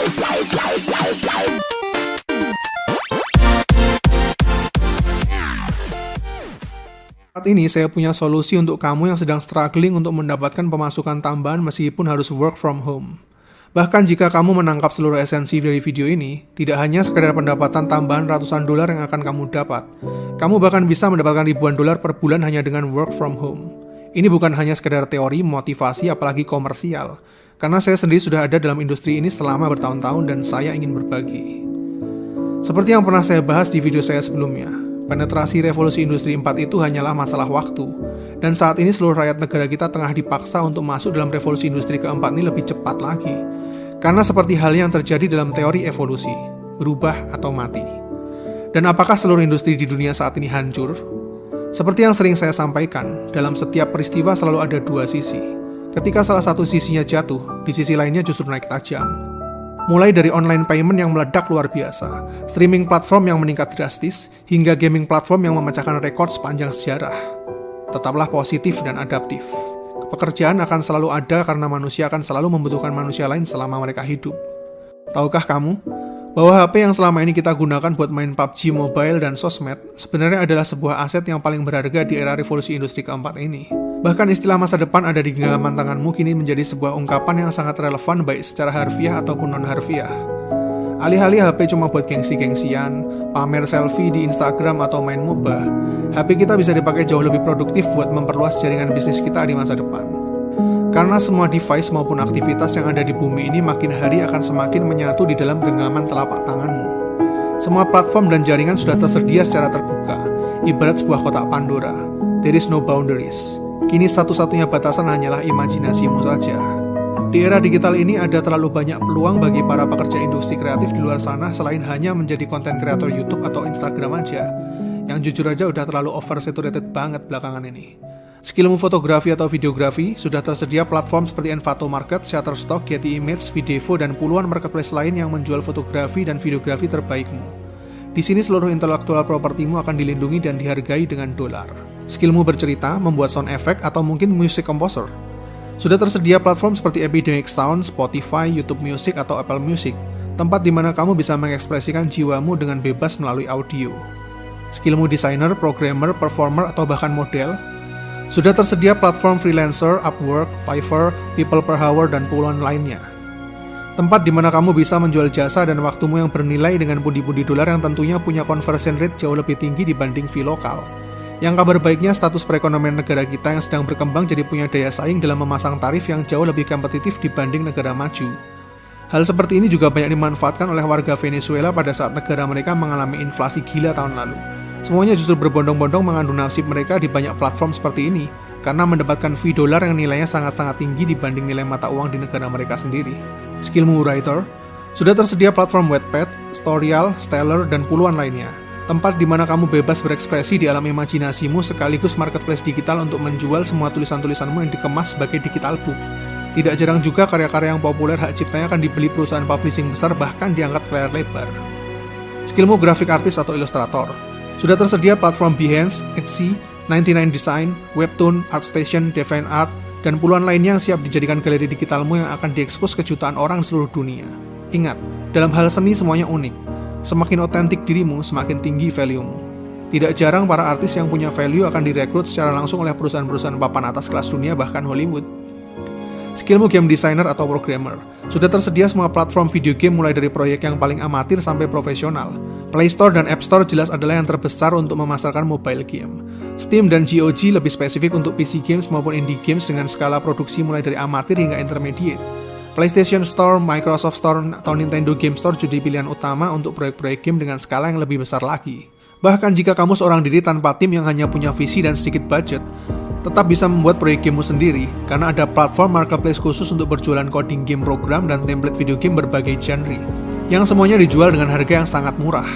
Saat ini saya punya solusi untuk kamu yang sedang struggling untuk mendapatkan pemasukan tambahan meskipun harus work from home. Bahkan jika kamu menangkap seluruh esensi dari video ini, tidak hanya sekedar pendapatan tambahan ratusan dolar yang akan kamu dapat, kamu bahkan bisa mendapatkan ribuan dolar per bulan hanya dengan work from home. Ini bukan hanya sekedar teori, motivasi, apalagi komersial, karena saya sendiri sudah ada dalam industri ini selama bertahun-tahun dan saya ingin berbagi. Seperti yang pernah saya bahas di video saya sebelumnya, penetrasi revolusi industri 4 itu hanyalah masalah waktu, dan saat ini seluruh rakyat negara kita tengah dipaksa untuk masuk dalam revolusi industri keempat ini lebih cepat lagi. Karena seperti hal yang terjadi dalam teori evolusi, berubah atau mati. Dan apakah seluruh industri di dunia saat ini hancur? Seperti yang sering saya sampaikan, dalam setiap peristiwa selalu ada dua sisi. Ketika salah satu sisinya jatuh, di sisi lainnya justru naik tajam. Mulai dari online payment yang meledak luar biasa, streaming platform yang meningkat drastis, hingga gaming platform yang memecahkan rekor sepanjang sejarah. Tetaplah positif dan adaptif. Pekerjaan akan selalu ada karena manusia akan selalu membutuhkan manusia lain selama mereka hidup. Tahukah kamu bahwa HP yang selama ini kita gunakan buat main PUBG Mobile dan sosmed sebenarnya adalah sebuah aset yang paling berharga di era revolusi industri keempat ini. Bahkan istilah masa depan ada di genggaman tanganmu kini menjadi sebuah ungkapan yang sangat relevan baik secara harfiah ataupun non-harfiah. Alih-alih HP cuma buat gengsi-gengsian, pamer selfie di Instagram atau main MOBA, HP kita bisa dipakai jauh lebih produktif buat memperluas jaringan bisnis kita di masa depan. Karena semua device maupun aktivitas yang ada di bumi ini makin hari akan semakin menyatu di dalam genggaman telapak tanganmu. Semua platform dan jaringan sudah tersedia secara terbuka, ibarat sebuah kotak Pandora. There is no boundaries. Kini satu-satunya batasan hanyalah imajinasimu saja. Di era digital ini ada terlalu banyak peluang bagi para pekerja industri kreatif di luar sana selain hanya menjadi konten kreator YouTube atau Instagram aja, yang jujur aja udah terlalu oversaturated banget belakangan ini. Skillmu fotografi atau videografi, sudah tersedia platform seperti Envato Market, Shutterstock, Getty Images, Videvo, dan puluhan marketplace lain yang menjual fotografi dan videografi terbaikmu. Di sini seluruh intelektual propertimu akan dilindungi dan dihargai dengan dolar. Skillmu bercerita, membuat sound effect, atau mungkin music composer. Sudah tersedia platform seperti Epidemic Sound, Spotify, YouTube Music, atau Apple Music, tempat di mana kamu bisa mengekspresikan jiwamu dengan bebas melalui audio. Skillmu desainer, programmer, performer, atau bahkan model. Sudah tersedia platform freelancer, Upwork, Fiverr, People Per Hour, dan puluhan lainnya. Tempat di mana kamu bisa menjual jasa dan waktumu yang bernilai dengan pundi-pundi dolar yang tentunya punya conversion rate jauh lebih tinggi dibanding fee lokal. Yang kabar baiknya, status perekonomian negara kita yang sedang berkembang jadi punya daya saing dalam memasang tarif yang jauh lebih kompetitif dibanding negara maju. Hal seperti ini juga banyak dimanfaatkan oleh warga Venezuela pada saat negara mereka mengalami inflasi gila tahun lalu. Semuanya justru berbondong-bondong mengadu nasib mereka di banyak platform seperti ini, karena mendapatkan fee dolar yang nilainya sangat-sangat tinggi dibanding nilai mata uang di negara mereka sendiri. Skillmu writer, sudah tersedia platform Wattpad, Storyal, Stellar, dan puluhan lainnya. Tempat di mana kamu bebas berekspresi di alam imajinasimu sekaligus marketplace digital untuk menjual semua tulisan-tulisanmu yang dikemas sebagai digital book. Tidak jarang juga karya-karya yang populer hak ciptanya akan dibeli perusahaan publishing besar bahkan diangkat ke layar lebar. Skillmu graphic artist atau ilustrator. Sudah tersedia platform Behance, Etsy, 99 Design, Webtoon, ArtStation, DeviantArt, dan puluhan lainnya yang siap dijadikan galeri digitalmu yang akan diekspos ke jutaan orang di seluruh dunia. Ingat, dalam hal seni semuanya unik. Semakin otentik dirimu, semakin tinggi value-mu. Tidak jarang para artis yang punya value akan direkrut secara langsung oleh perusahaan-perusahaan papan atas kelas dunia bahkan Hollywood. Skillmu game designer atau programmer. Sudah tersedia semua platform video game mulai dari proyek yang paling amatir sampai profesional. Play Store dan App Store jelas adalah yang terbesar untuk memasarkan mobile game. Steam dan GOG lebih spesifik untuk PC games maupun indie games dengan skala produksi mulai dari amatir hingga intermediate. PlayStation Store, Microsoft Store, atau Nintendo Game Store jadi pilihan utama untuk proyek-proyek game dengan skala yang lebih besar lagi. Bahkan jika kamu seorang diri tanpa tim yang hanya punya visi dan sedikit budget, tetap bisa membuat proyek gamemu sendiri, karena ada platform marketplace khusus untuk berjualan coding game program dan template video game berbagai genre, yang semuanya dijual dengan harga yang sangat murah.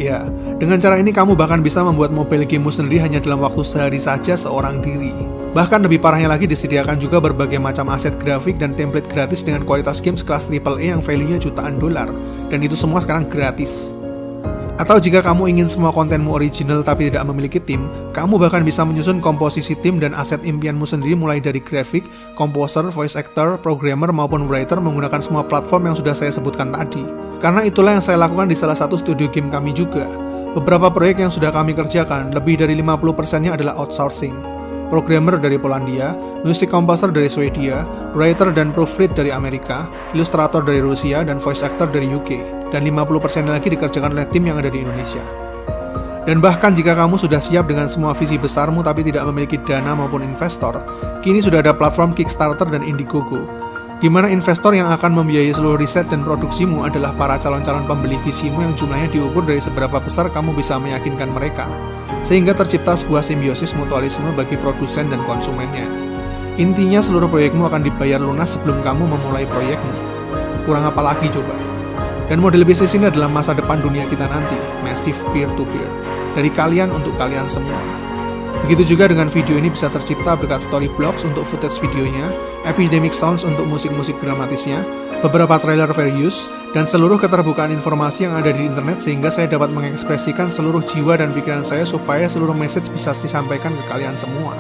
Ya, dengan cara ini kamu bahkan bisa membuat mobile gamemu sendiri hanya dalam waktu sehari saja seorang diri. Bahkan lebih parahnya lagi disediakan juga berbagai macam aset grafik dan template gratis dengan kualitas game sekelas AAA yang value-nya jutaan dolar, dan itu semua sekarang gratis. Atau jika kamu ingin semua kontenmu original tapi tidak memiliki tim, kamu bahkan bisa menyusun komposisi tim dan aset impianmu sendiri mulai dari grafik, komposer, voice actor, programmer maupun writer menggunakan semua platform yang sudah saya sebutkan tadi. Karena itulah yang saya lakukan di salah satu studio game kami juga. Beberapa proyek yang sudah kami kerjakan, lebih dari 50%-nya adalah outsourcing. Programmer dari Polandia, music composer dari Swedia, writer dan proofread dari Amerika, ilustrator dari Rusia, dan voice actor dari UK. Dan 50% lagi dikerjakan oleh tim yang ada di Indonesia. Dan bahkan jika kamu sudah siap dengan semua visi besarmu tapi tidak memiliki dana maupun investor, kini sudah ada platform Kickstarter dan Indiegogo, di mana investor yang akan membiayai seluruh riset dan produksimu adalah para calon-calon pembeli visimu yang jumlahnya diukur dari seberapa besar kamu bisa meyakinkan mereka, sehingga tercipta sebuah simbiosis mutualisme bagi produsen dan konsumennya. Intinya seluruh proyekmu akan dibayar lunas sebelum kamu memulai proyekmu. Kurang apa lagi coba? Dan model bisnis ini adalah masa depan dunia kita nanti, massive peer-to-peer, dari kalian untuk kalian semua. Begitu juga dengan video ini bisa tercipta berkat Storyblocks untuk footage videonya, Epidemic Sounds untuk musik-musik dramatisnya, beberapa trailer fair use, dan seluruh keterbukaan informasi yang ada di internet sehingga saya dapat mengekspresikan seluruh jiwa dan pikiran saya supaya seluruh message bisa disampaikan ke kalian semua.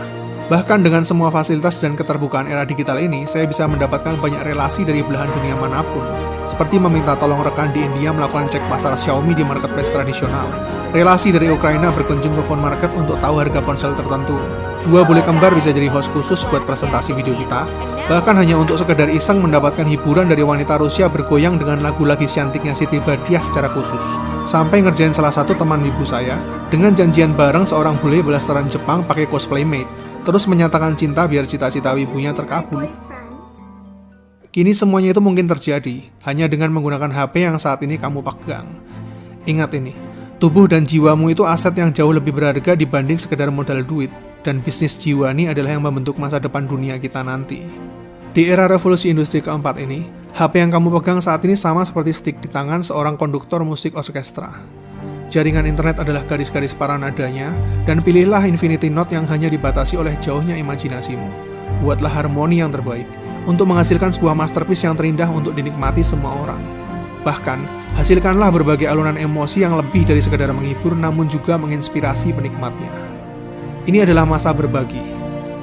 Bahkan dengan semua fasilitas dan keterbukaan era digital ini, saya bisa mendapatkan banyak relasi dari belahan dunia manapun, seperti meminta tolong rekan di India melakukan cek pasar Xiaomi di marketplace tradisional, relasi dari Ukraina berkunjung ke phone market untuk tahu harga ponsel tertentu, dua bule kembar bisa jadi host khusus buat presentasi video kita, bahkan hanya untuk sekedar iseng mendapatkan hiburan dari wanita Rusia bergoyang dengan lagu lagi cantiknya Siti Badriah secara khusus, sampai ngerjain salah satu teman ibu saya dengan janjian bareng seorang bule blasteran Jepang pakai cosplay maid, terus menyatakan cinta biar cita-cita ibunya terkabul. Kini semuanya itu mungkin terjadi hanya dengan menggunakan HP yang saat ini kamu pegang. Ingat ini, tubuh dan jiwamu itu aset yang jauh lebih berharga dibanding sekedar modal duit, dan bisnis jiwa ini adalah yang membentuk masa depan dunia kita nanti. Di era revolusi industri keempat ini, HP yang kamu pegang saat ini sama seperti stick di tangan seorang konduktor musik orkestra. Jaringan internet adalah garis-garis para nadanya, dan pilihlah infinity note yang hanya dibatasi oleh jauhnya imajinasimu. Buatlah harmoni yang terbaik, untuk menghasilkan sebuah masterpiece yang terindah untuk dinikmati semua orang. Bahkan, hasilkanlah berbagai alunan emosi yang lebih dari sekadar menghibur, namun juga menginspirasi penikmatnya. Ini adalah masa berbagi.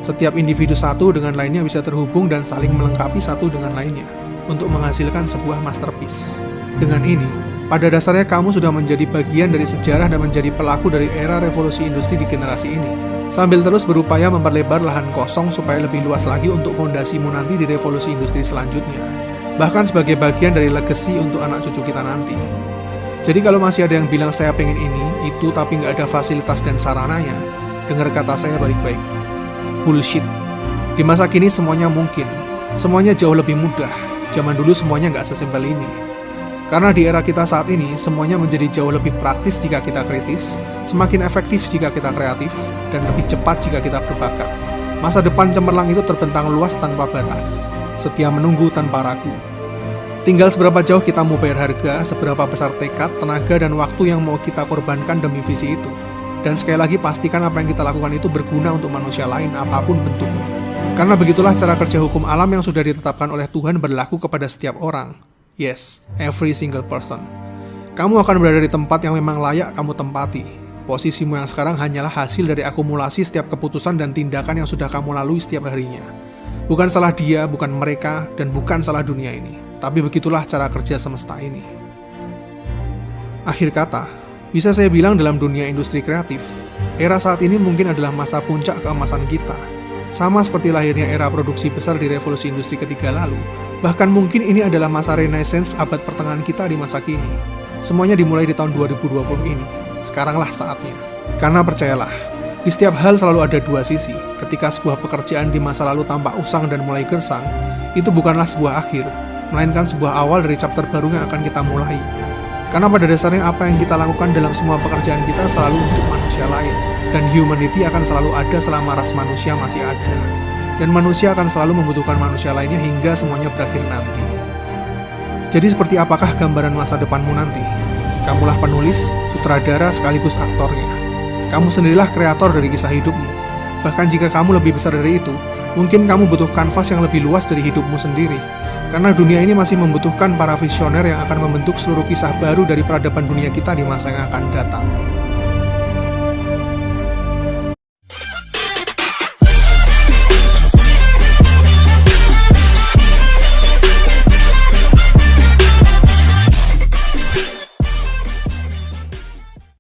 Setiap individu satu dengan lainnya bisa terhubung dan saling melengkapi satu dengan lainnya, untuk menghasilkan sebuah masterpiece. Dengan ini, pada dasarnya kamu sudah menjadi bagian dari sejarah dan menjadi pelaku dari era revolusi industri di generasi ini, sambil terus berupaya memperlebar lahan kosong supaya lebih luas lagi untuk fondasimu nanti di revolusi industri selanjutnya, bahkan sebagai bagian dari legacy untuk anak cucu kita nanti. Jadi kalau masih ada yang bilang saya pengen ini, itu tapi nggak ada fasilitas dan sarananya, dengar kata saya baik-baik. Bullshit. Di masa kini semuanya mungkin, semuanya jauh lebih mudah. Zaman dulu semuanya nggak sesimpel ini. Karena di era kita saat ini, semuanya menjadi jauh lebih praktis jika kita kritis, semakin efektif jika kita kreatif, dan lebih cepat jika kita berbakat. Masa depan cemerlang itu terbentang luas tanpa batas, setia menunggu tanpa ragu. Tinggal seberapa jauh kita mau bayar harga, seberapa besar tekad, tenaga, dan waktu yang mau kita korbankan demi visi itu. Dan sekali lagi pastikan apa yang kita lakukan itu berguna untuk manusia lain, apapun bentuknya. Karena begitulah cara kerja hukum alam yang sudah ditetapkan oleh Tuhan berlaku kepada setiap orang. Yes, every single person. Kamu akan berada di tempat yang memang layak kamu tempati. Posisimu yang sekarang hanyalah hasil dari akumulasi setiap keputusan dan tindakan yang sudah kamu lalui setiap harinya. Bukan salah dia, bukan mereka, dan bukan salah dunia ini. Tapi begitulah cara kerja semesta ini. Akhir kata, bisa saya bilang dalam dunia industri kreatif, era saat ini mungkin adalah masa puncak keemasan kita. Sama seperti lahirnya era produksi besar di revolusi industri ketiga lalu, bahkan mungkin ini adalah masa renaissance abad pertengahan kita di masa kini. Semuanya dimulai di tahun 2020 ini. Sekaranglah saatnya. Karena percayalah, di setiap hal selalu ada dua sisi. Ketika sebuah pekerjaan di masa lalu tampak usang dan mulai gersang, itu bukanlah sebuah akhir, melainkan sebuah awal dari chapter baru yang akan kita mulai. Karena pada dasarnya apa yang kita lakukan dalam semua pekerjaan kita selalu untuk manusia lain, dan humanity akan selalu ada selama ras manusia masih ada. Dan manusia akan selalu membutuhkan manusia lainnya hingga semuanya berakhir nanti. Jadi seperti apakah gambaran masa depanmu nanti? Kamulah penulis, sutradara sekaligus aktornya. Kamu sendirilah kreator dari kisah hidupmu. Bahkan jika kamu lebih besar dari itu, mungkin kamu butuh kanvas yang lebih luas dari hidupmu sendiri. Karena dunia ini masih membutuhkan para visioner yang akan membentuk seluruh kisah baru dari peradaban dunia kita di masa yang akan datang.